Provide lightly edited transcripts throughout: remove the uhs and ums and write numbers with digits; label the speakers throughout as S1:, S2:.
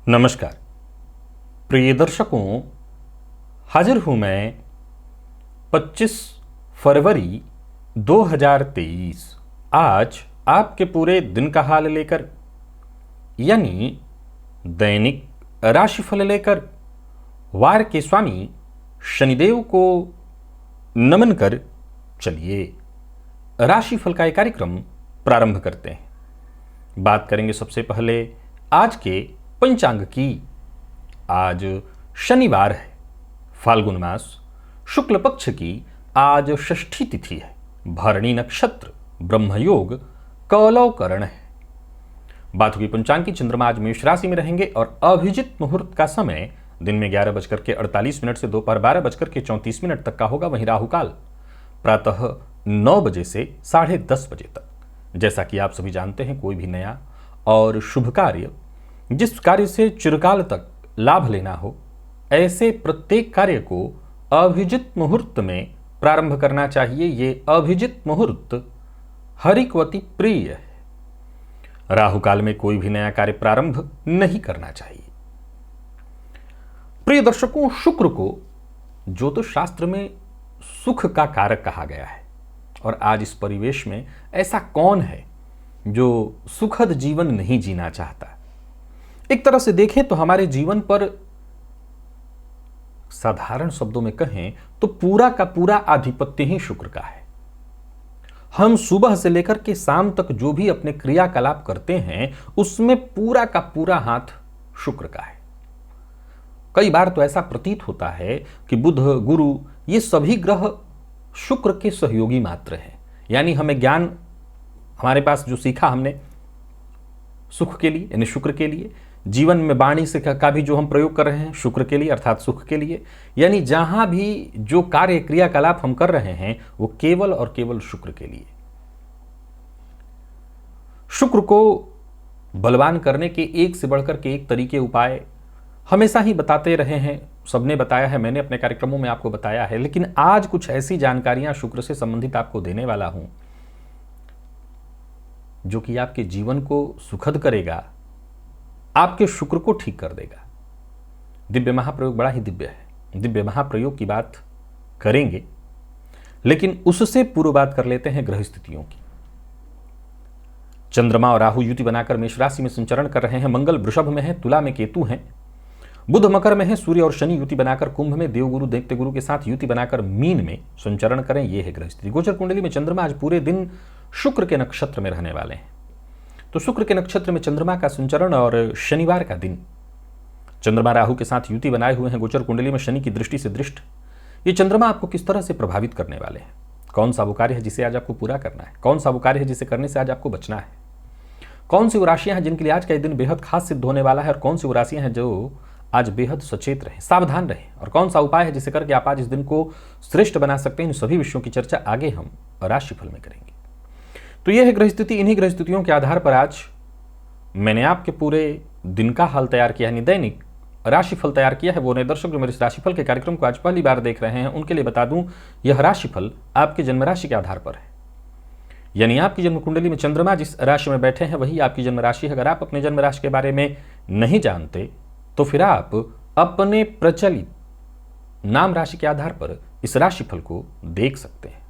S1: नमस्कार प्रिय दर्शकों, हाजिर हूं मैं 25 फरवरी 2023 आज आपके पूरे दिन का हाल लेकर, यानी दैनिक राशिफल लेकर वार के स्वामी शनिदेव को नमन कर चलिए राशिफल का एक कार्यक्रम प्रारंभ करते हैं। बात करेंगे सबसे पहले आज के पंचांग की। आज शनिवार है, फाल्गुन मास शुक्ल पक्ष की आज षष्ठी तिथि है, भरणी नक्षत्र, ब्रह्मयोग, कौलव करण है। बात हुई पंचांग की। चंद्रमा आज मेष राशि में रहेंगे और अभिजित मुहूर्त का समय दिन में 11:48 से दोपहर 12:34 तक का होगा। वहीं राहु काल प्रातः 9 बजे से 10:30 बजे तक। जैसा कि आप सभी जानते हैं, कोई भी नया और शुभ कार्य, जिस कार्य से चिरकाल तक लाभ लेना हो, ऐसे प्रत्येक कार्य को अभिजित मुहूर्त में प्रारंभ करना चाहिए। ये अभिजित मुहूर्त हरिकवती प्रिय है। राहु काल में कोई भी नया कार्य प्रारंभ नहीं करना चाहिए। प्रिय दर्शकों, शुक्र को ज्योतिष शास्त्र में सुख का कारक कहा गया है और आज इस परिवेश में ऐसा कौन है जो सुखद जीवन नहीं जीना चाहता। एक तरह से देखें तो हमारे जीवन पर, साधारण शब्दों में कहें तो, पूरा का पूरा आधिपत्य ही शुक्र का है। हम सुबह से लेकर के शाम तक जो भी अपने क्रियाकलाप करते हैं, उसमें पूरा का पूरा हाथ शुक्र का है। कई बार तो ऐसा प्रतीत होता है कि बुध, गुरु, ये सभी ग्रह शुक्र के सहयोगी मात्र हैं। यानी हमें ज्ञान, हमारे पास जो सीखा हमने सुख के लिए, यानी शुक्र के लिए, जीवन में वाणी से का भी जो हम प्रयोग कर रहे हैं शुक्र के लिए, अर्थात सुख के लिए। यानी जहां भी जो कार्य क्रियाकलाप हम कर रहे हैं वो केवल और केवल शुक्र के लिए। शुक्र को बलवान करने के एक से बढ़कर के एक तरीके, उपाय हमेशा ही बताते रहे हैं, सबने बताया है, मैंने अपने कार्यक्रमों में आपको बताया है। लेकिन आज कुछ ऐसी जानकारियां शुक्र से संबंधित आपको देने वाला हूं जो कि आपके जीवन को सुखद करेगा, आपके शुक्र को ठीक कर देगा। दिव्य महाप्रयोग बड़ा ही दिव्य है। दिव्य महाप्रयोग की बात करेंगे, लेकिन उससे पूर्व बात कर लेते हैं ग्रह स्थितियों की। चंद्रमा और राहु युति बनाकर मेष राशि में संचरण कर रहे हैं। मंगल वृषभ में है, तुला में केतु हैं, बुध मकर में है, सूर्य और शनि युति बनाकर कुंभ में, देवगुरु दैत्य गुरु के साथ युति बनाकर मीन में संचरण करें। यह है ग्रह स्थिति। गोचर कुंडली में चंद्रमा आज पूरे दिन शुक्र के नक्षत्र में रहने वाले हैं। तो शुक्र के नक्षत्र में चंद्रमा का संचरण और शनिवार का दिन, चंद्रमा राहु के साथ युति बनाए हुए हैं। गोचर कुंडली में शनि की दृष्टि से दृष्ट ये चंद्रमा आपको किस तरह से प्रभावित करने वाले हैं, कौन सा वो कार्य है जिसे आज आपको पूरा करना है, कौन सा वो कार्य है जिसे करने से आज आपको बचना है, कौन सी वो राशियां हैं जिनके लिए आज का दिन बेहद खास सिद्ध होने वाला है, और कौन सी वो राशियां हैं जो आज बेहद सचेत रहें, सावधान रहें, और कौन सा उपाय है जिसे करके आप आज इस दिन को श्रेष्ठ बना सकते हैं। इन सभी विषयों की चर्चा आगे हम राशिफल में करेंगे। तो यह है ग्रह स्थिति। इन्हीं ग्रह स्थितियों के आधार पर आज मैंने आपके पूरे दिन का हाल तैयार किया, यानी दैनिक राशिफल तैयार किया है। वो नए दर्शक जो मेरे इस राशिफल के कार्यक्रम को आज पहली बार देख रहे हैं, उनके लिए बता दूं, यह राशिफल आपके जन्म राशि के आधार पर है। यानी आपकी जन्म कुंडली में चंद्रमा जिस राशि में बैठे हैं वही आपकी जन्म राशि है। अगर आप अपने जन्म राशि के बारे में नहीं जानते तो फिर आप अपने प्रचलित नाम राशि के आधार पर इस राशिफल को देख सकते हैं।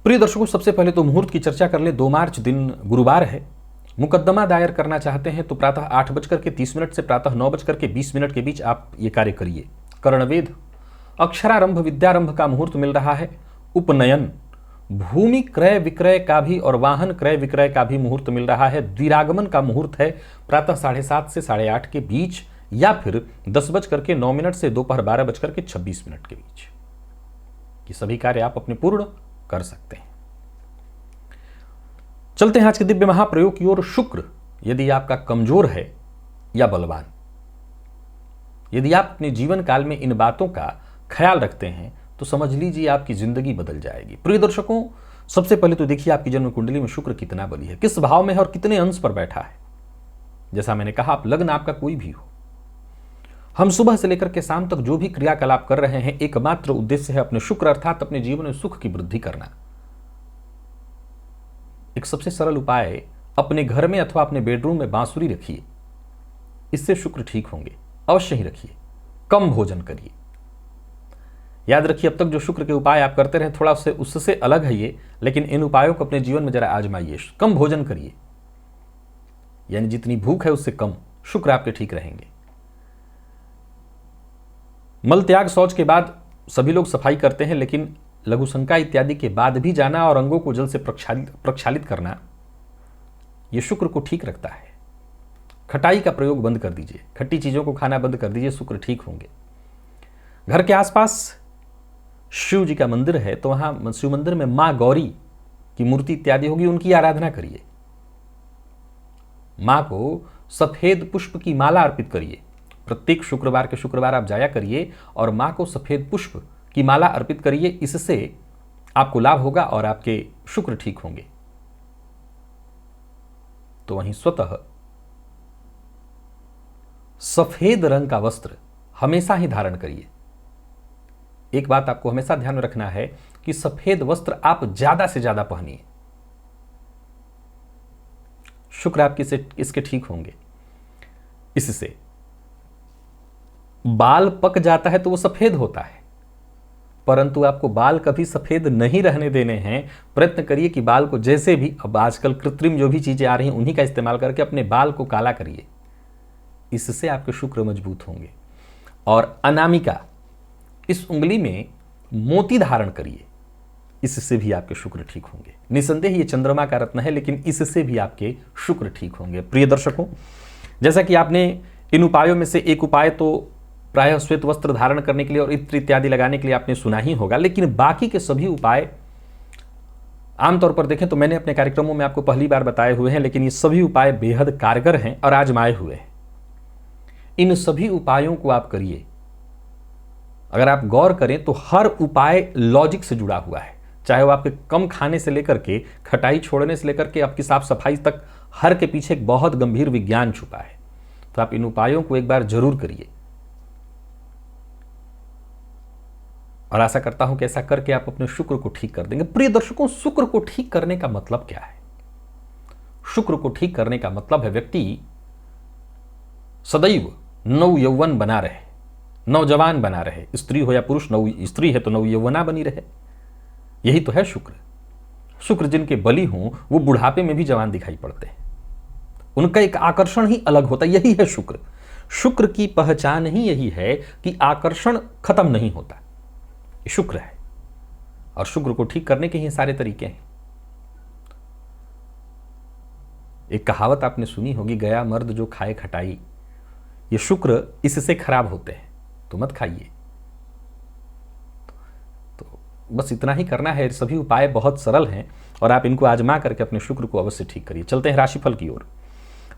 S1: प्रिय दर्शकों, सबसे पहले तो मुहूर्त की चर्चा कर ले। 2 मार्च दिन गुरुवार है। मुकदमा दायर करना चाहते हैं तो प्रातः 8:30 से प्रातः 9:20 के बीच आप ये कार्य करिए। कर्णवेद, अक्षरारंभ, विद्यारंभ का मुहूर्त मिल रहा है। उपनयन, भूमि क्रय विक्रय का भी और वाहन क्रय विक्रय का भी मुहूर्त मिल रहा है। द्विरागमन का मुहूर्त है प्रातः 7:30 से 8:30 के बीच, या फिर 10:09 से दोपहर 12:26 के बीच। ये सभी कार्य आप अपने पूर्ण कर सकते हैं। चलते हैं आज के दिव्य महाप्रयोग की ओर। शुक्र यदि आपका कमजोर है या बलवान, यदि आप अपने जीवन काल में इन बातों का ख्याल रखते हैं तो समझ लीजिए आपकी जिंदगी बदल जाएगी। प्रिय दर्शकों, सबसे पहले तो देखिए आपकी जन्म कुंडली में शुक्र कितना बली है, किस भाव में है और कितने अंश पर बैठा है। जैसा मैंने कहा, आप लग्न आपका कोई भी हो, हम सुबह से लेकर के शाम तक जो भी क्रियाकलाप कर रहे हैं, एकमात्र उद्देश्य है अपने शुक्र अर्थात अपने जीवन में सुख की वृद्धि करना। एक सबसे सरल उपाय अपने घर में अथवा अपने बेडरूम में बांसुरी रखिए, इससे शुक्र ठीक होंगे। अवश्य ही रखिए। कम भोजन करिए। याद रखिए, अब तक जो शुक्र के उपाय आप करते रहे थोड़ा उससे अलग है ये, लेकिन इन उपायों को अपने जीवन में जरा आजमाइए। कम भोजन करिए, यानी जितनी भूख है उससे कम, शुक्र आपके ठीक रहेंगे। मल त्याग शौच के बाद सभी लोग सफाई करते हैं, लेकिन लघुशंका इत्यादि के बाद भी जाना और अंगों को जल से प्रक्षालित करना, यह शुक्र को ठीक रखता है। खटाई का प्रयोग बंद कर दीजिए, खट्टी चीजों को खाना बंद कर दीजिए, शुक्र ठीक होंगे। घर के आसपास शिव जी का मंदिर है तो वहां शिव मंदिर में मां गौरी की मूर्ति इत्यादि होगी, उनकी आराधना करिए। मां को सफेद पुष्प की माला अर्पित करिए। प्रत्येक शुक्रवार के शुक्रवार आप जाया करिए और मां को सफेद पुष्प की माला अर्पित करिए। इससे आपको लाभ होगा और आपके शुक्र ठीक होंगे। तो वहीं स्वतः सफेद रंग का वस्त्र हमेशा ही धारण करिए। एक बात आपको हमेशा ध्यान में रखना है कि सफेद वस्त्र आप ज्यादा से ज्यादा पहनिए, शुक्र आपके इसके ठीक होंगे। इससे बाल पक जाता है तो वो सफेद होता है, परंतु आपको बाल कभी सफेद नहीं रहने देने हैं। प्रयत्न करिए कि बाल को जैसे भी, अब आजकल कृत्रिम जो भी चीजें आ रही हैं उन्हीं का इस्तेमाल करके अपने बाल को काला करिए। इससे आपके शुक्र मजबूत होंगे। और अनामिका, इस उंगली में मोती धारण करिए, इससे भी आपके शुक्र ठीक होंगे। निसंदेह ये चंद्रमा का रत्न है, लेकिन इससे भी आपके शुक्र ठीक होंगे। प्रिय दर्शकों, जैसा कि आपने इन उपायों में से एक उपाय तो प्रायः श्वेत वस्त्र धारण करने के लिए और इत्र इत्यादि लगाने के लिए आपने सुना ही होगा, लेकिन बाकी के सभी उपाय आमतौर पर देखें तो मैंने अपने कार्यक्रमों में आपको पहली बार बताए हुए हैं, लेकिन ये सभी उपाय बेहद कारगर हैं और आजमाए हुए हैं। इन सभी उपायों को आप करिए। अगर आप गौर करें तो हर उपाय लॉजिक से जुड़ा हुआ है, चाहे वो आपके कम खाने से लेकर के खटाई छोड़ने से लेकर के आपकी साफ सफाई तक, हर के पीछे एक बहुत गंभीर विज्ञान छुपा है। तो आप इन उपायों को एक बार जरूर करिए और आशा करता हूं कि ऐसा करके आप अपने शुक्र को ठीक कर देंगे। प्रिय दर्शकों, शुक्र को ठीक करने का मतलब क्या है? शुक्र को ठीक करने का मतलब है व्यक्ति सदैव नव यौवन बना रहे, नौजवान बना रहे। स्त्री हो या पुरुष, नव स्त्री है तो नव यौवना बनी रहे। यही तो है शुक्र। शुक्र जिनके बली हों वो बुढ़ापे में भी जवान दिखाई पड़ते हैं, उनका एक आकर्षण ही अलग होता है। यही है शुक्र। शुक्र की पहचान ही यही है कि आकर्षण खत्म नहीं होता, ये शुक्र है। और शुक्र को ठीक करने के ही सारे तरीके हैं। एक कहावत आपने सुनी होगी, गया मर्द जो खाए खटाई। ये शुक्र इससे खराब होते हैं तो मत खाइए। तो बस इतना ही करना है। सभी उपाय बहुत सरल हैं और आप इनको आजमा करके अपने शुक्र को अवश्य ठीक करिए। चलते हैं राशिफल की ओर।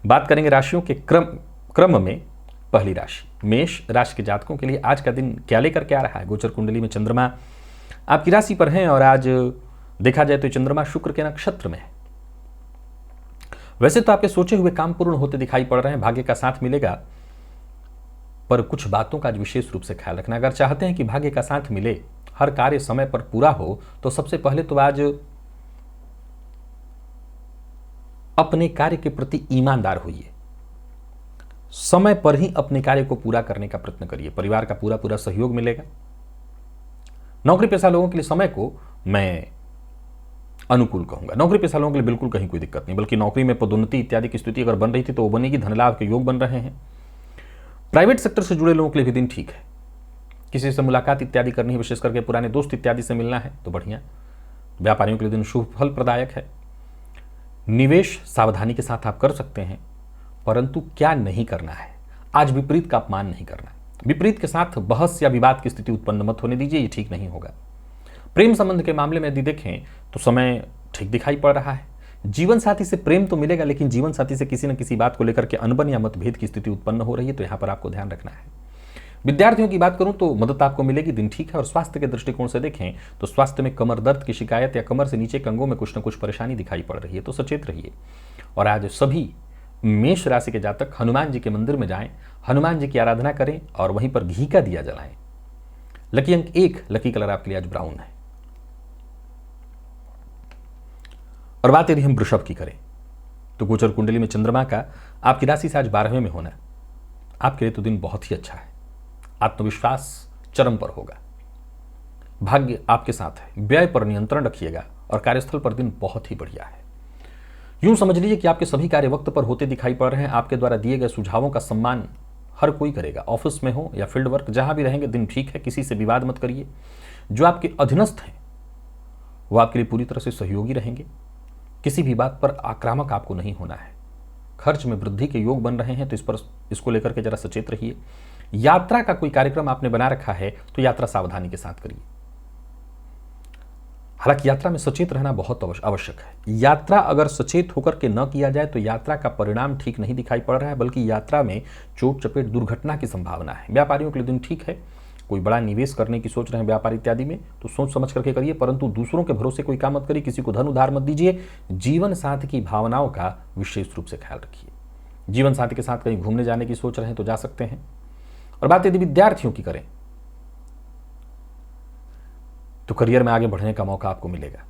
S1: बात करेंगे राशियों के क्रम में। पहली राशि मेष राशि के जातकों के लिए आज का दिन क्या लेकर के आ रहा है? गोचर कुंडली में चंद्रमा आपकी राशि पर हैं और आज देखा जाए तो चंद्रमा शुक्र के नक्षत्र में है। वैसे तो आपके सोचे हुए काम पूर्ण होते दिखाई पड़ रहे हैं, भाग्य का साथ मिलेगा, पर कुछ बातों का आज विशेष रूप से ख्याल रखना। अगर चाहते हैं कि भाग्य का साथ मिले, हर कार्य समय पर पूरा हो, तो सबसे पहले तो आज अपने कार्य के प्रति ईमानदार होइए। समय पर ही अपने कार्य को पूरा करने का प्रयत्न करिए। परिवार का पूरा पूरा सहयोग मिलेगा। नौकरी पेशा लोगों के लिए समय को मैं अनुकूल कहूंगा। नौकरी पेशा लोगों के लिए बिल्कुल कहीं कोई दिक्कत नहीं, बल्कि नौकरी में पदोन्नति इत्यादि की स्थिति अगर बन रही थी तो वो बनेगी। धन लाभ के योग बन रहे हैं। प्राइवेट सेक्टर से जुड़े लोगों के लिए भी दिन ठीक है। किसी से मुलाकात इत्यादि करनी है, विशेष करके पुराने दोस्त इत्यादि से मिलना है तो बढ़िया। व्यापारियों के लिए दिन शुभ फल प्रदायक है। निवेश सावधानी के साथ आप कर सकते हैं, परंतु क्या नहीं करना है, आज विपरीत का अपमान नहीं करना। विपरीत के साथ बहस या विवाद की स्थिति उत्पन्न मत होने दीजिए, ये ठीक नहीं होगा। प्रेम संबंध के मामले में यदि देखें तो समय ठीक दिखाई पड़ रहा है। जीवन साथी से प्रेम तो मिलेगा, लेकिन जीवन साथी से किसी न किसी बात को लेकर के अनबन या मतभेद की स्थिति उत्पन्न हो रही है, तो यहां पर आपको ध्यान रखना है। विद्यार्थियों की बात करूं तो मदद आपको मिलेगी, दिन ठीक है। और स्वास्थ्य के दृष्टिकोण से देखें तो स्वास्थ्य में कमर दर्द की शिकायत या कमर से नीचे के अंगों में कुछ न कुछ परेशानी दिखाई पड़ रही है, तो सचेत रहिए। और आज सभी मेष राशि के जातक हनुमान जी के मंदिर में जाएं, हनुमान जी की आराधना करें और वहीं पर घी का दिया जलाएं। लकी अंक 1, लकी कलर आपके लिए आज ब्राउन है। और बात यदि हम वृषभ की करें तो गोचर कुंडली में चंद्रमा का आपकी राशि से आज 12वें में होना, आपके लिए तो दिन बहुत ही अच्छा है। आत्मविश्वास चरम पर होगा, भाग्य आपके साथ है, व्यय पर नियंत्रण रखिएगा और कार्यस्थल पर दिन बहुत ही बढ़िया है। यूं समझ लीजिए कि आपके सभी कार्य वक्त पर होते दिखाई पड़ रहे हैं। आपके द्वारा दिए गए सुझावों का सम्मान हर कोई करेगा, ऑफिस में हो या फील्ड वर्क, जहां भी रहेंगे दिन ठीक है। किसी से विवाद मत करिए। जो आपके अधीनस्थ हैं वो आपके लिए पूरी तरह से सहयोगी रहेंगे। किसी भी बात पर आक्रामक आपको नहीं होना है। खर्च में वृद्धि के योग बन रहे हैं तो इसको लेकर के जरा सचेत रहिए। यात्रा का कोई कार्यक्रम आपने बना रखा है तो यात्रा सावधानी के साथ करिए। हालांकि यात्रा में सचेत रहना बहुत आवश्यक है। यात्रा अगर सचेत होकर के न किया जाए तो यात्रा का परिणाम ठीक नहीं दिखाई पड़ रहा है, बल्कि यात्रा में चोट चपेट दुर्घटना की संभावना है। व्यापारियों के लिए दिन ठीक है। कोई बड़ा निवेश करने की सोच रहे हैं व्यापार इत्यादि में तो सोच समझ करके करिए, परंतु दूसरों के भरोसे कोई काम मत करिए, किसी को धन उधार मत दीजिए। जीवन साथी की भावनाओं का विशेष रूप से ख्याल रखिए। जीवन साथी के साथ कहीं घूमने जाने की सोच रहे हैं तो जा सकते हैं। और बात यदि विद्यार्थियों की करें तो करियर में आगे बढ़ने का मौका आपको मिलेगा।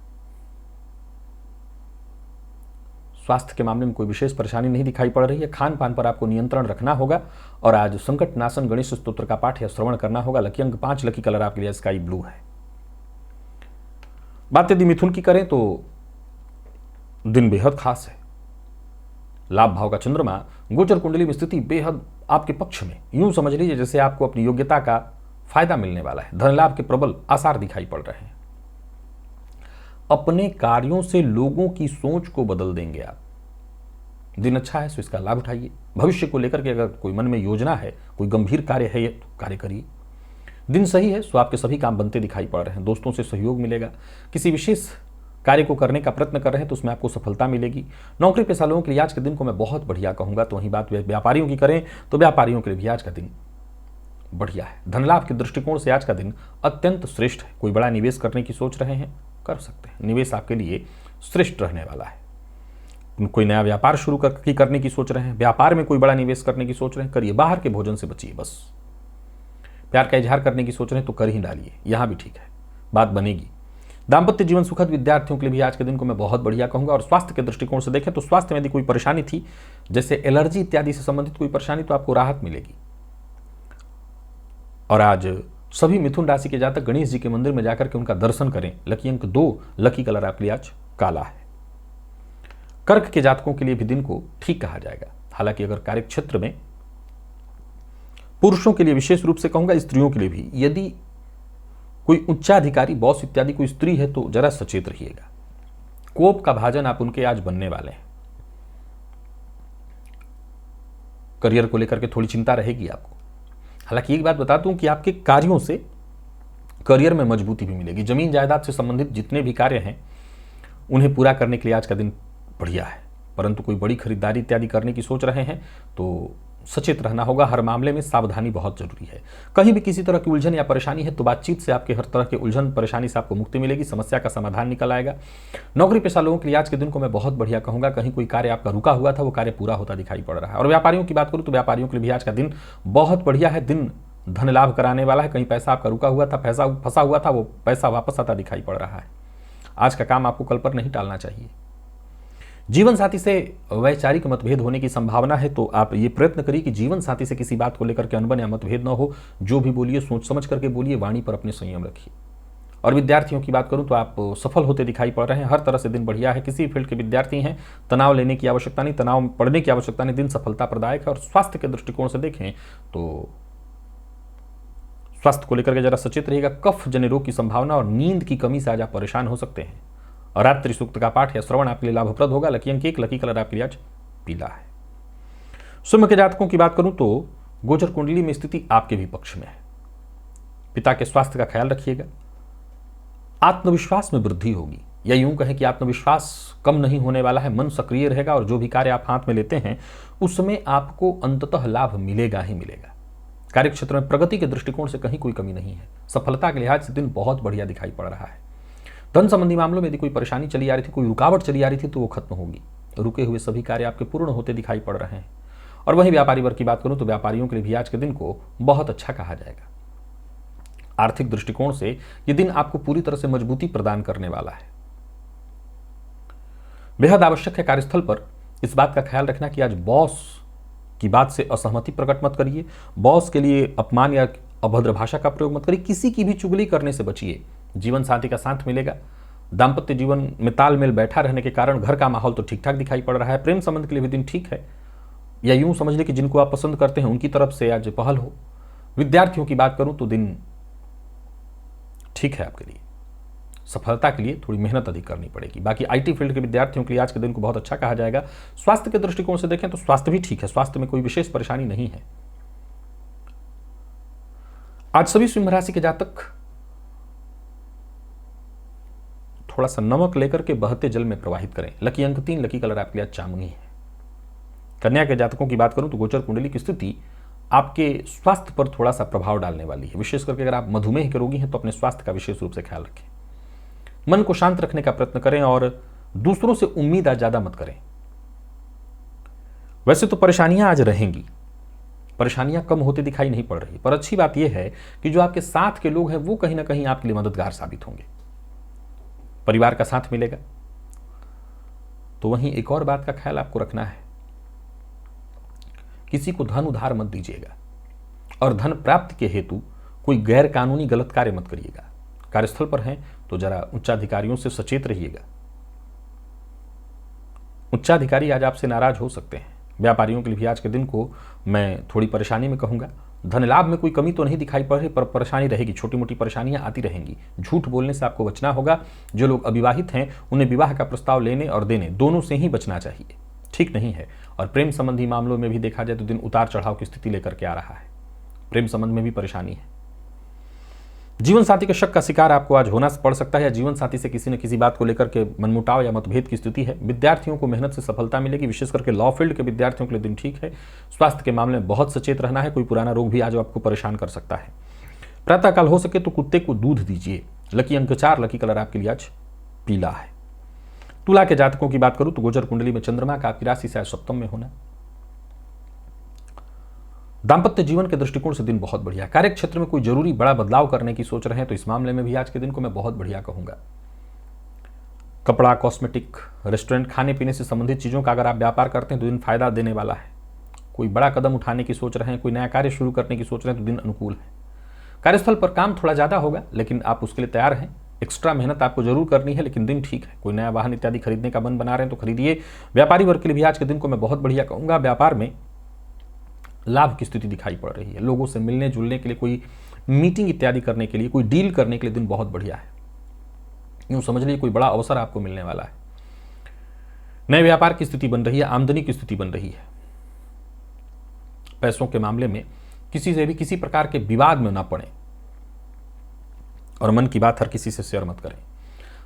S1: स्वास्थ्य के मामले में कोई विशेष परेशानी नहीं दिखाई पड़ रही है। खान पान पर आपको नियंत्रण रखना होगा और आज संकट नाशन गणेश स्तोत्र का पाठ या श्रवण करना होगा। लकी अंक 5, लकी कलर आपके लिए स्काई ब्लू है। बात यदि मिथुन की करें तो दिन बेहद खास है। लाभ भाव का चंद्रमा गोचर कुंडली में स्थिति बेहद आपके पक्ष में। यूं समझ लीजिए जैसे आपको अपनी योग्यता का फायदा मिलने वाला है। धन लाभ के प्रबल आसार दिखाई पड़ रहे हैं। अपने कार्यों से लोगों की सोच को बदल देंगे आप। दिन अच्छा है, सो इसका लाभ उठाइए। भविष्य को लेकर के अगर कोई मन में योजना है, कोई गंभीर कार्य है तो कार्य करिए। दिन सही है, सो आपके सभी काम बनते दिखाई पड़ रहे हैं। दोस्तों से सहयोग मिलेगा। किसी विशेष कार्य को करने का प्रयत्न कर रहे हैं तो उसमें आपको सफलता मिलेगी। नौकरी पेशा लोगों के लिए आज के दिन को मैं बहुत बढ़िया कहूंगा। तो वहीं बात व्यापारियों की करें तो व्यापारियों के लिए भी आज का दिन बढ़िया है। धन लाभ के दृष्टिकोण से आज का दिन अत्यंत श्रेष्ठ है। कोई बड़ा निवेश करने की सोच रहे हैं, कर सकते हैं। निवेश आपके लिए श्रेष्ठ रहने वाला है। कोई नया व्यापार शुरू करने की सोच रहे हैं, व्यापार में कोई बड़ा निवेश करने की सोच रहे हैं, करिए। बाहर के भोजन से बचिए बस। प्यार का इजहार करने की सोच रहे हैं तो कर ही डालिए, यहां भी ठीक है, बात बनेगी। दाम्पत्य जीवन सुखद। विद्यार्थियों के लिए भी आज के दिन को मैं बहुत बढ़िया कहूंगा। और स्वास्थ्य के दृष्टिकोण से देखें तो स्वास्थ्य में यदि कोई परेशानी थी, जैसे एलर्जी इत्यादि से संबंधित कोई परेशानी, तो आपको राहत मिलेगी। और आज सभी मिथुन राशि के जातक गणेश जी के मंदिर में जाकर के उनका दर्शन करें। लकी अंक 2, लकी कलर आपके लिए आज काला है। कर्क के जातकों के लिए भी दिन को ठीक कहा जाएगा। हालांकि अगर कार्य क्षेत्र में पुरुषों के लिए विशेष रूप से कहूंगा, स्त्रियों के लिए भी, यदि कोई उच्चाधिकारी, बॉस इत्यादि कोई स्त्री है तो जरा सचेत रहिएगा। कोप का भाजन आप उनके आज बनने वाले हैं। करियर को लेकर के थोड़ी चिंता रहेगी आपको। हालांकि एक बात बता दूं कि आपके कार्यों से करियर में मजबूती भी मिलेगी। जमीन जायदाद से संबंधित जितने भी कार्य हैं उन्हें पूरा करने के लिए आज का दिन बढ़िया है। परंतु कोई बड़ी खरीदारी इत्यादि करने की सोच रहे हैं तो सचेत रहना होगा। हर मामले में सावधानी बहुत जरूरी है। कहीं भी किसी तरह की उलझन या परेशानी है तो बातचीत से आपके हर तरह के उलझन परेशानी से आपको मुक्ति मिलेगी, समस्या का समाधान निकल आएगा। नौकरी पेशा लोगों के लिए आज के दिन को मैं बहुत बढ़िया कहूंगा। कहीं कोई कार्य आपका रुका हुआ था वो कार्य पूरा होता दिखाई पड़ रहा है। और व्यापारियों की बात करूं तो व्यापारियों के लिए भी आज का दिन बहुत बढ़िया है। दिन धन लाभ कराने वाला है। कहीं पैसा आपका रुका हुआ था, पैसा फंसा हुआ था, वो पैसा वापस आता दिखाई पड़ रहा है। आज का काम आपको कल पर नहीं टालना चाहिए। जीवन साथी से वैचारिक मतभेद होने की संभावना है तो आप ये प्रयत्न करिए कि जीवन साथी से किसी बात को लेकर के अनबन या मतभेद न हो। जो भी बोलिए सोच समझ करके बोलिए, वाणी पर अपने संयम रखिए। और विद्यार्थियों की बात करूं तो आप सफल होते दिखाई पड़ रहे हैं। हर तरह से दिन बढ़िया है। किसी फील्ड के विद्यार्थी हैं, तनाव लेने की आवश्यकता नहीं, तनाव पढ़ने की आवश्यकता नहीं। दिन सफलता प्रदायक है। और स्वास्थ्य के दृष्टिकोण से देखें तो स्वास्थ्य को लेकर के जरा सचेत रहिएगा। कफ जन्य रोग की संभावना और नींद की कमी से आज आप परेशान हो सकते हैं। और रात्रि सूक्त का पाठ या श्रवण आपके लिए लाभप्रद होगा। लकी अंक 1, लकी कलर आपके लिए आज पीला है। सिंह के जातकों की बात करूं तो गोचर कुंडली में स्थिति आपके भी पक्ष में है। पिता के स्वास्थ्य का ख्याल रखिएगा। आत्मविश्वास में वृद्धि होगी, या यूं कहें कि आत्मविश्वास कम नहीं होने वाला है। मन सक्रिय रहेगा और जो भी कार्य आप हाथ में लेते हैं उसमें आपको अंततः लाभ मिलेगा ही मिलेगा। कार्यक्षेत्र में प्रगति के दृष्टिकोण से कहीं कोई कमी नहीं है। सफलता के लिहाज से दिन बहुत बढ़िया दिखाई पड़ रहा है। धन संबंधी मामलों में यदि कोई परेशानी चली आ रही थी, कोई रुकावट चली आ रही थी तो वो खत्म होगी। रुके हुए सभी कार्य आपके पूर्ण होते दिखाई पड़ रहे हैं। और वहीं व्यापारी वर्ग की बात करूं तो व्यापारियों के लिए भी आज के दिन को बहुत अच्छा कहा जाएगा। आर्थिक दृष्टिकोण से यह दिन आपको पूरी तरह से मजबूती प्रदान करने वाला है। बेहद आवश्यक है कार्यस्थल पर इस बात का ख्याल रखना कि आज बॉस की बात से असहमति प्रकट मत करिए, बॉस के लिए अपमान या अभद्र भाषा का प्रयोग मत करिए, किसी की भी चुगली करने से बचिए। जीवन साथी का साथ मिलेगा। दाम्पत्य जीवन में तालमेल बैठा रहने के कारण घर का माहौल तो ठीक ठाक दिखाई पड़ रहा है। प्रेम संबंध के लिए भी दिन ठीक है, या यूं समझ ले कि जिनको आप पसंद करते हैं उनकी तरफ से आज पहल हो। विद्यार्थियों की बात करूं तो दिन ठीक है आपके लिए। सफलता के लिए थोड़ी मेहनत अधिक करनी पड़ेगी। बाकी आईटी फील्ड के विद्यार्थियों के लिए आज के दिन को बहुत अच्छा कहा जाएगा। स्वास्थ्य के दृष्टिकोण से देखें तो स्वास्थ्य भी ठीक है, स्वास्थ्य में कोई विशेष परेशानी नहीं है। आज सभी सिंह राशि के जातक थोड़ा सा नमक लेकर के बहते जल में प्रवाहित करें। लकी अंक 3, लकी कलर आपके लिए आज जामुनी है। कन्या के जातकों की बात करूं तो गोचर कुंडली की स्थिति आपके स्वास्थ्य पर थोड़ा सा प्रभाव डालने वाली है। विशेष करके अगर आप मधुमेह के रोगी हैं तो अपने स्वास्थ्य का विशेष रूप से ख्याल रखें। मन को शांत रखने का प्रयत्न करें और दूसरों से उम्मीद आज ज्यादा मत करें। वैसे तो परेशानियां आज रहेंगी, परेशानियां कम होती दिखाई नहीं पड़ रही, पर अच्छी बात यह है कि जो आपके साथ के लोग हैं वो कहीं ना कहीं आपके लिए मददगार साबित होंगे। परिवार का साथ मिलेगा। तो वहीं एक और बात का ख्याल आपको रखना है, किसी को धन उधार मत दीजिएगा और धन प्राप्ति के हेतु कोई गैर कानूनी गलत कार्य मत करिएगा। कार्यस्थल पर हैं तो जरा उच्चाधिकारियों से सचेत रहिएगा। उच्चाधिकारी आज आपसे नाराज हो सकते हैं। व्यापारियों के लिए भी आज के दिन को मैं थोड़ी परेशानी में कहूंगा। धन लाभ में कोई कमी तो नहीं दिखाई पड़ रही, पर परेशानी रहेगी, छोटी मोटी परेशानियां आती रहेंगी। झूठ बोलने से आपको बचना होगा। जो लोग अविवाहित हैं उन्हें विवाह का प्रस्ताव लेने और देने दोनों से ही बचना चाहिए, ठीक नहीं है। और प्रेम संबंधी मामलों में भी देखा जाए तो दिन उतार चढ़ाव की स्थिति लेकर के आ रहा है। प्रेम संबंध में भी परेशानी है। जीवन साथी के शक का शिकार आपको आज होना पड़ सकता है, या जीवन साथी से किसी न किसी बात को लेकर के मनमुटाव या मतभेद की स्थिति है। विद्यार्थियों को मेहनत से सफलता मिलेगी। विशेष करके लॉ फील्ड के विद्यार्थियों के लिए दिन ठीक है। स्वास्थ्य के मामले में बहुत सचेत रहना है। कोई पुराना रोग भी आज आपको परेशान कर सकता है। प्रातःकाल हो सके तो कुत्ते को दूध दीजिए। लकी अंक 4, लकी कलर आपके लिए आज पीला है। तुला के जातकों की बात करूं तो गोचर कुंडली में चंद्रमा का आपकी राशि से आज सप्तम में होना। दाम्पत्य जीवन के दृष्टिकोण से दिन बहुत बढ़िया। कार्य क्षेत्र में कोई जरूरी बड़ा बदलाव करने की सोच रहे हैं तो इस मामले में भी आज के दिन को मैं बहुत बढ़िया कहूंगा। कपड़ा, कॉस्मेटिक, रेस्टोरेंट, खाने पीने से संबंधित चीजों का अगर आप व्यापार करते हैं तो दिन फायदा देने वाला है। कोई बड़ा कदम उठाने की सोच रहे हैं, कोई नया कार्य शुरू करने की सोच रहे हैं तो दिन अनुकूल है। कार्यस्थल पर काम थोड़ा ज्यादा होगा, लेकिन आप उसके लिए तैयार हैं। एक्स्ट्रा मेहनत आपको जरूर करनी है, लेकिन दिन ठीक है। कोई नया वाहन इत्यादि खरीदने का मन बना रहे हैं तो खरीदिए। व्यापारी वर्ग के लिए भी आज के दिन को मैं बहुत बढ़िया कहूंगा। व्यापार में लाभ की स्थिति दिखाई पड़ रही है। लोगों से मिलने जुलने के लिए, कोई मीटिंग इत्यादि करने के लिए, कोई डील करने के लिए दिन बहुत बढ़िया है। यूं समझ लीजिए कोई बड़ा अवसर आपको मिलने वाला है। नए व्यापार की स्थिति बन रही है, आमदनी की स्थिति बन रही है। पैसों के मामले में किसी से भी किसी प्रकार के विवाद में ना पड़े और मन की बात हर किसी से शेयर मत करें।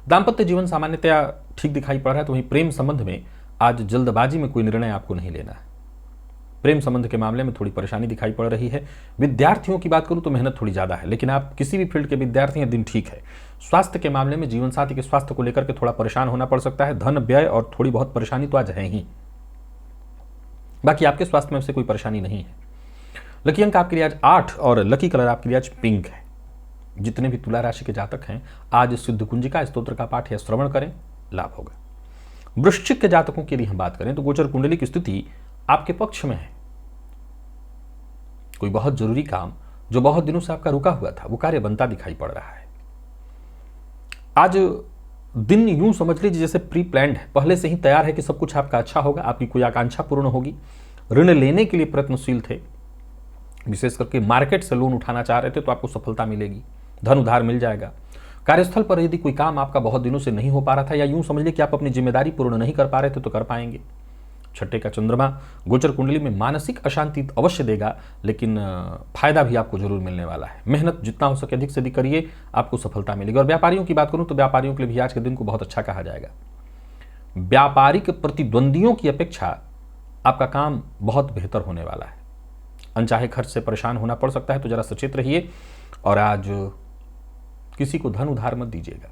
S1: दाम्पत्य जीवन सामान्यतया ठीक दिखाई पड़ रहा है, तो वहीं प्रेम संबंध में आज जल्दबाजी में कोई निर्णय आपको नहीं लेना है। प्रेम संबंध के मामले में थोड़ी परेशानी दिखाई पड़ रही है। विद्यार्थियों की बात करूं तो मेहनत थोड़ी ज्यादा है, लेकिन आप किसी भी फील्ड के विद्यार्थी हैं दिन ठीक है। स्वास्थ्य के मामले में जीवन साथी के स्वास्थ्य को लेकर के थोड़ा परेशान होना पड़ सकता है। धन व्यय और थोड़ी बहुत परेशानी तो आज है ही, बाकी आपके स्वास्थ्य में से कोई परेशानी नहीं है। लकी अंक आपके लिए आज 8 और लकी कलर आपके लिए आज पिंक है। जितने भी तुला राशि के जातक हैं आज सिद्ध कुंजिका स्तोत्र का पाठ या श्रवण करें, लाभ होगा। वृश्चिक के जातकों की यदि हम बात करें तो गोचर कुंडली की स्थिति आपके पक्ष में है। कोई बहुत जरूरी काम जो बहुत दिनों से आपका रुका हुआ था वो कार्य बनता दिखाई पड़ रहा है। आज दिन यूं समझ लीजिए जैसे प्री प्लान्ड है, पहले से ही तैयार है कि सब कुछ आपका अच्छा होगा, आपकी कोई आकांक्षा पूर्ण होगी। ऋण लेने के लिए प्रयत्नशील थे, विशेष करके मार्केट से लोन उठाना चाह रहे थे तो आपको सफलता मिलेगी। धन उधार मिल जाएगा। कार्यस्थल पर यदि कोई काम आपका बहुत दिनों से नहीं हो पा रहा था, या यूं समझ लीजिए कि आप अपनी जिम्मेदारी पूर्ण नहीं कर पा रहे थे, तो कर पाएंगे। छठे का चंद्रमा गोचर कुंडली में मानसिक अशांति अवश्य देगा, लेकिन फायदा भी आपको जरूर मिलने वाला है। मेहनत जितना हो सके अधिक से अधिक करिए, आपको सफलता मिलेगी। और व्यापारियों की बात करूं तो व्यापारियों के लिए भी आज के दिन को बहुत अच्छा कहा जाएगा। व्यापारिक प्रतिद्वंदियों की अपेक्षा आपका काम बहुत बेहतर होने वाला है। अनचाहे खर्च से परेशान होना पड़ सकता है, तो जरा सचेत रहिए। और आज किसी को धन उधार मत दीजिएगा।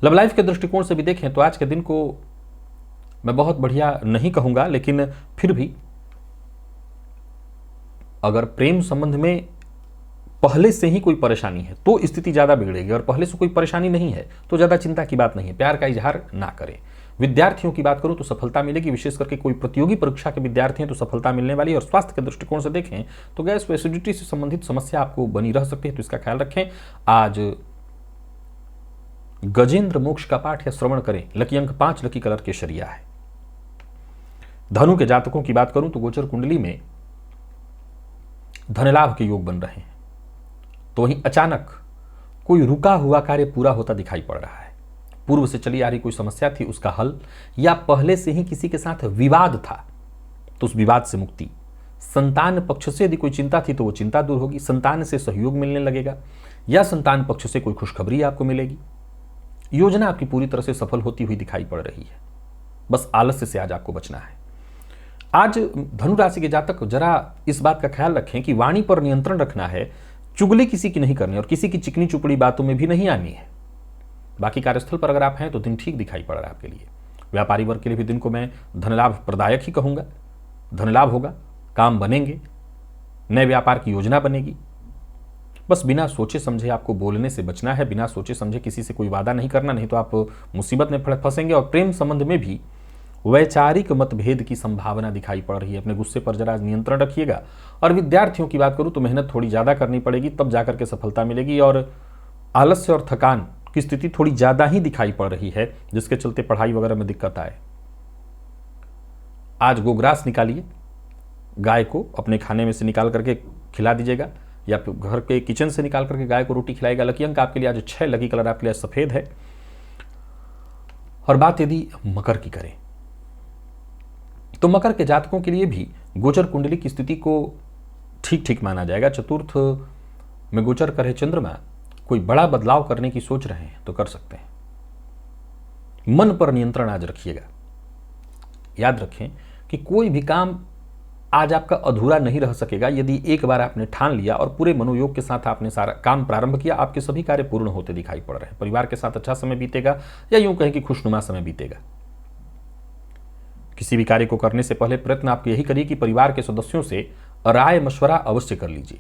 S1: लव लाइफ के दृष्टिकोण से भी देखें तो आज के दिन को मैं बहुत बढ़िया नहीं कहूंगा, लेकिन फिर भी अगर प्रेम संबंध में पहले से ही कोई परेशानी है तो स्थिति ज्यादा बिगड़ेगी, और पहले से कोई परेशानी नहीं है तो ज्यादा चिंता की बात नहीं है। प्यार का इजहार ना करें। विद्यार्थियों की बात करूं तो सफलता मिलेगी, विशेष करके कोई प्रतियोगी परीक्षा के विद्यार्थी हैं तो सफलता मिलने वाली है। और स्वास्थ्य के दृष्टिकोण से देखें तो गैस व एसिडिटी से संबंधित समस्या आपको बनी रह सकती है, तो इसका ख्याल रखें। आज गजेंद्र मोक्ष का पाठ या श्रवण करें। लकी अंक 5, लकी कलर केसरिया है। धनु के जातकों की बात करूं तो गोचर कुंडली में धनलाभ के योग बन रहे हैं, तो वहीं अचानक कोई रुका हुआ कार्य पूरा होता दिखाई पड़ रहा है। पूर्व से चली आ रही कोई समस्या थी, उसका हल, या पहले से ही किसी के साथ विवाद था तो उस विवाद से मुक्ति। संतान पक्ष से यदि कोई चिंता थी तो वो चिंता दूर होगी, संतान से सहयोग मिलने लगेगा, या संतान पक्ष से कोई खुशखबरी आपको मिलेगी। योजना आपकी पूरी तरह से सफल होती हुई दिखाई पड़ रही है। बस आलस्य से आज आपको बचना है। आज धनु राशि के जातक जरा इस बात का ख्याल रखें कि वाणी पर नियंत्रण रखना है, चुगली किसी की नहीं करनी और किसी की चिकनी चुपड़ी बातों में भी नहीं आनी है। बाकी कार्यस्थल पर अगर आप हैं तो दिन ठीक दिखाई पड़ रहा है आपके लिए। व्यापारी वर्ग के लिए भी दिन को मैं धनलाभ प्रदायक ही कहूंगा। धनलाभ होगा, काम बनेंगे, नए व्यापार की योजना बनेगी। बस बिना सोचे समझे आपको बोलने से बचना है, बिना सोचे समझे किसी से कोई वादा नहीं करना, नहीं तो आप मुसीबत में फंसेंगे। और प्रेम संबंध में भी वैचारिक मतभेद की संभावना दिखाई पड़ रही है। अपने गुस्से पर जरा नियंत्रण रखिएगा। और विद्यार्थियों की बात करूं तो मेहनत थोड़ी ज्यादा करनी पड़ेगी, तब जाकर के सफलता मिलेगी। और आलस्य और थकान की स्थिति थोड़ी ज्यादा ही दिखाई पड़ रही है, जिसके चलते पढ़ाई वगैरह में दिक्कत आए। आज गोग्रास निकालिए, गाय को अपने खाने में से निकाल करके खिला दीजिएगा, या फिर घर के किचन से निकाल करके गाय को रोटी खिलाएगा। लकी अंक आपके लिए आज 6, लकी कलर आपके लिए सफेद है। और बात यदि मकर की करें तो मकर के जातकों के लिए भी गोचर कुंडली की स्थिति को ठीक ठीक माना जाएगा। चतुर्थ में गोचर करे चंद्रमा, कोई बड़ा बदलाव करने की सोच रहे हैं तो कर सकते हैं। मन पर नियंत्रण आज रखिएगा। याद रखें कि कोई भी काम आज आपका अधूरा नहीं रह सकेगा। यदि एक बार आपने ठान लिया और पूरे मनोयोग के साथ आपने सारा काम प्रारंभ किया, आपके सभी कार्य पूर्ण होते दिखाई पड़ रहे हैं। परिवार के साथ अच्छा समय बीतेगा, या यूं कहें कि खुशनुमा समय बीतेगा। किसी भी कार्य को करने से पहले प्रयत्न आप यही करिए कि परिवार के सदस्यों से राय मशवरा अवश्य कर लीजिए।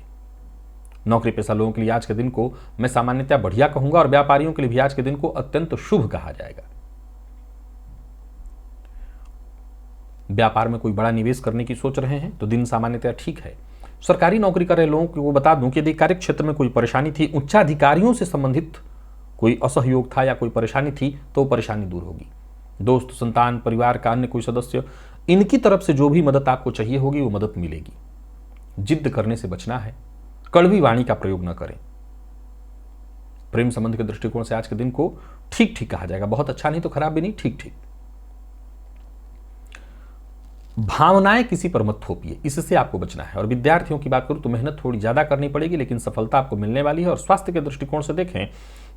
S1: नौकरी पेशा लोगों के लिए आज के दिन को मैं सामान्यतः बढ़िया कहूंगा, और व्यापारियों के लिए भी आज के दिन को अत्यंत शुभ कहा जाएगा। व्यापार में कोई बड़ा निवेश करने की सोच रहे हैं तो दिन सामान्यतः ठीक है। सरकारी नौकरी कर रहे लोगों को बता दूं कि यदि कार्य क्षेत्र में कोई परेशानी थी, उच्चाधिकारियों से संबंधित कोई असहयोग था या कोई परेशानी थी, तो परेशानी दूर होगी। दोस्त, संतान, परिवार का अन्य कोई सदस्य, इनकी तरफ से जो भी मदद आपको चाहिए होगी वो मदद मिलेगी। जिद करने से बचना है, कड़वी वाणी का प्रयोग न करें। प्रेम संबंध के दृष्टिकोण से आज के दिन को ठीक ठीक कहा जाएगा। बहुत अच्छा नहीं तो खराब भी नहीं, ठीक ठीक। भावनाएं किसी पर मत थोपिए, इससे आपको बचना है। और विद्यार्थियों की बात करूं तो मेहनत थोड़ी ज्यादा करनी पड़ेगी, लेकिन सफलता आपको मिलने वाली है। और स्वास्थ्य के दृष्टिकोण से देखें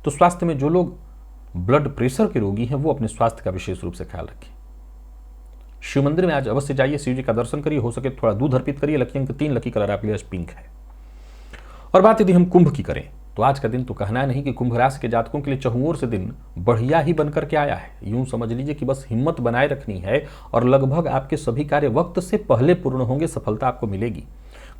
S1: तो स्वास्थ्य में जो लोग ब्लड प्रेशर के रोगी हैं वो अपने स्वास्थ्य का विशेष रूप से ख्याल रखें। शिव मंदिर में आज अवश्य जाइए, शिव जी का दर्शन करिए, हो सके थोड़ा दूध अर्पित करिए। लकी अंक 3, लकी कलर आपके लिए पिंक है। और बात यदि हम कुंभ की करें तो आज का दिन तो कहना है नहीं कि कुंभ राशि के जातकों के लिए चहुओर से दिन बढ़िया ही बनकर के आया है। यूं समझ लीजिए कि बस हिम्मत बनाए रखनी है और लगभग आपके सभी कार्य वक्त से पहले पूर्ण होंगे, सफलता आपको मिलेगी।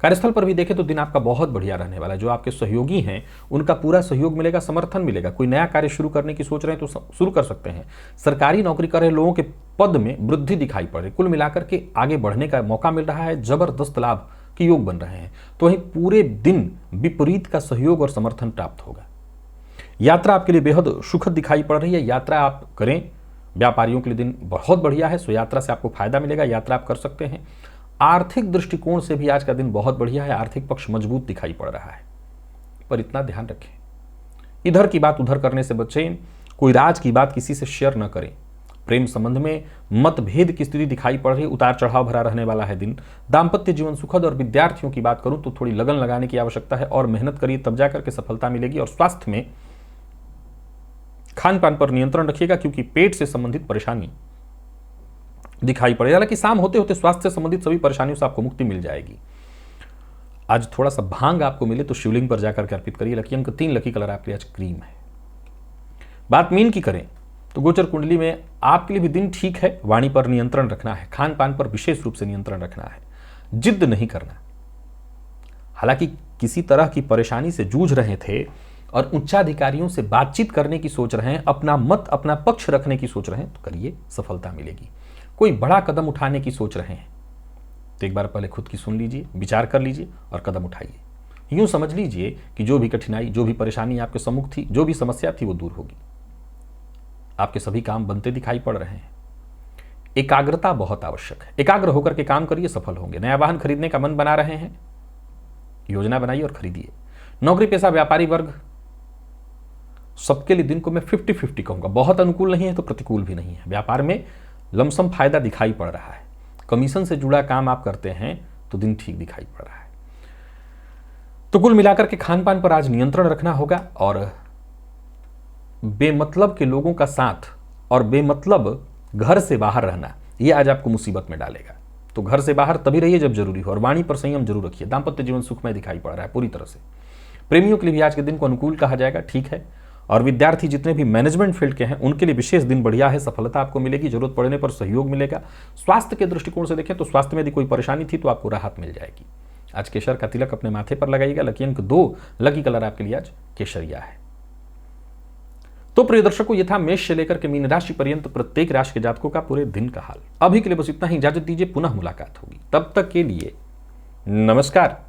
S1: कार्यस्थल पर भी देखें तो दिन आपका बहुत बढ़िया रहने वाला है। जो आपके सहयोगी हैं उनका पूरा सहयोग मिलेगा, समर्थन मिलेगा। कोई नया कार्य शुरू करने की सोच रहे हैं तो शुरू कर सकते हैं। सरकारी नौकरी कर रहे लोगों के पद में वृद्धि दिखाई पड़ रही, कुल मिलाकर के आगे बढ़ने का मौका मिल रहा है। जबरदस्त लाभ के योग बन रहे हैं। तो वहीं पूरे दिन विपरीत का सहयोग और समर्थन प्राप्त होगा। यात्रा आपके लिए बेहद सुखद दिखाई पड़ रही है, यात्रा आप करें। व्यापारियों के लिए दिन बहुत बढ़िया है, सो यात्रा से आपको फायदा मिलेगा, यात्रा आप कर सकते हैं। आर्थिक दृष्टिकोण से भी आज का दिन बहुत बढ़िया है, आर्थिक पक्ष मजबूत दिखाई पड़ रहा है। पर इतना ध्यान रखें, इधर की बात उधर करने से बचें, कोई राज की बात किसी से शेयर न करें। प्रेम संबंध में मतभेद की स्थिति दिखाई पड़ रही, उतार चढ़ाव भरा रहने वाला है दिन। दाम्पत्य जीवन सुखद। और विद्यार्थियों की बात करूं तो थोड़ी लगन लगाने की आवश्यकता है और मेहनत करिए, तब जाकर के सफलता मिलेगी। और स्वास्थ्य में खान पान पर नियंत्रण रखिएगा, क्योंकि पेट से संबंधित परेशानी दिखाई पड़ेगी। हालांकि शाम होते होते स्वास्थ्य से संबंधित सभी परेशानियों से आपको मुक्ति मिल जाएगी। आज थोड़ा सा भांग आपको मिले तो शिवलिंग पर जाकर के अर्पित करिए। लकी अंक 3, लकी कलर आपके आज क्रीम है। बात मीन की करें तो गोचर कुंडली में आपके लिए भी दिन ठीक है। वाणी पर नियंत्रण रखना है, खान पान पर विशेष रूप से नियंत्रण रखना है, जिद नहीं करना। हालांकि किसी तरह की परेशानी से जूझ रहे थे और उच्चाधिकारियों से बातचीत करने की सोच रहे हैं, अपना मत अपना पक्ष रखने की सोच रहे हैं, तो करिए, सफलता मिलेगी। कोई बड़ा कदम उठाने की सोच रहे हैं तो एक बार पहले खुद की सुन लीजिए, विचार कर लीजिए और कदम उठाइए। यूं समझ लीजिए कि जो भी कठिनाई, जो भी परेशानी आपके सम्मुख थी, जो भी समस्या थी, वो दूर होगी। आपके सभी काम बनते दिखाई पड़ रहे हैं। एकाग्रता बहुत आवश्यक है। एकाग्र होकर के काम करिए, सफल होंगे। नया वाहन खरीदने का मन बना रहे हैं, योजना बनाइए और खरीदिए। नौकरी पेशा व्यापारी वर्ग, सबके लिए दिन को मैं 50-50 कहूंगा। बहुत अनुकूल नहीं है तो प्रतिकूल भी नहीं है। व्यापार में लमसम फायदा दिखाई पड़ रहा है। कमीशन से जुड़ा काम आप करते हैं तो दिन ठीक दिखाई पड़ रहा है। तो कुल मिलाकर के खान पान पर आज नियंत्रण रखना होगा और बेमतलब के लोगों का साथ और बेमतलब घर से बाहर रहना, यह आज आपको मुसीबत में डालेगा। तो घर से बाहर तभी रहिए जब जरूरी हो और वाणी पर संयम जरूर रखिए। दांपत्य जीवन सुखमय दिखाई पड़ रहा है पूरी तरह से। प्रेमियों के लिए भी आज के दिन को अनुकूल कहा जाएगा, ठीक है। और विद्यार्थी जितने भी मैनेजमेंट फील्ड के हैं उनके लिए विशेष दिन बढ़िया है। सफलता आपको मिलेगी, जरूरत पड़ने पर सहयोग मिलेगा। स्वास्थ्य के दृष्टिकोण से देखें तो स्वास्थ्य में यदि कोई परेशानी थी तो आपको राहत मिल जाएगी। आज केसर का तिलक अपने माथे पर लगाइएगा। लकी अंक 2, लकी कलर आपके लिए आज केसरिया है। तो प्रिय दर्शकों, ये था मेष से लेकर के मीन राशि पर्यंत प्रत्येक राशि के जातकों का पूरे दिन का हाल। अभी के लिए बस इतना ही, इजाजत दीजिए, पुनः मुलाकात होगी। तब तक के लिए नमस्कार।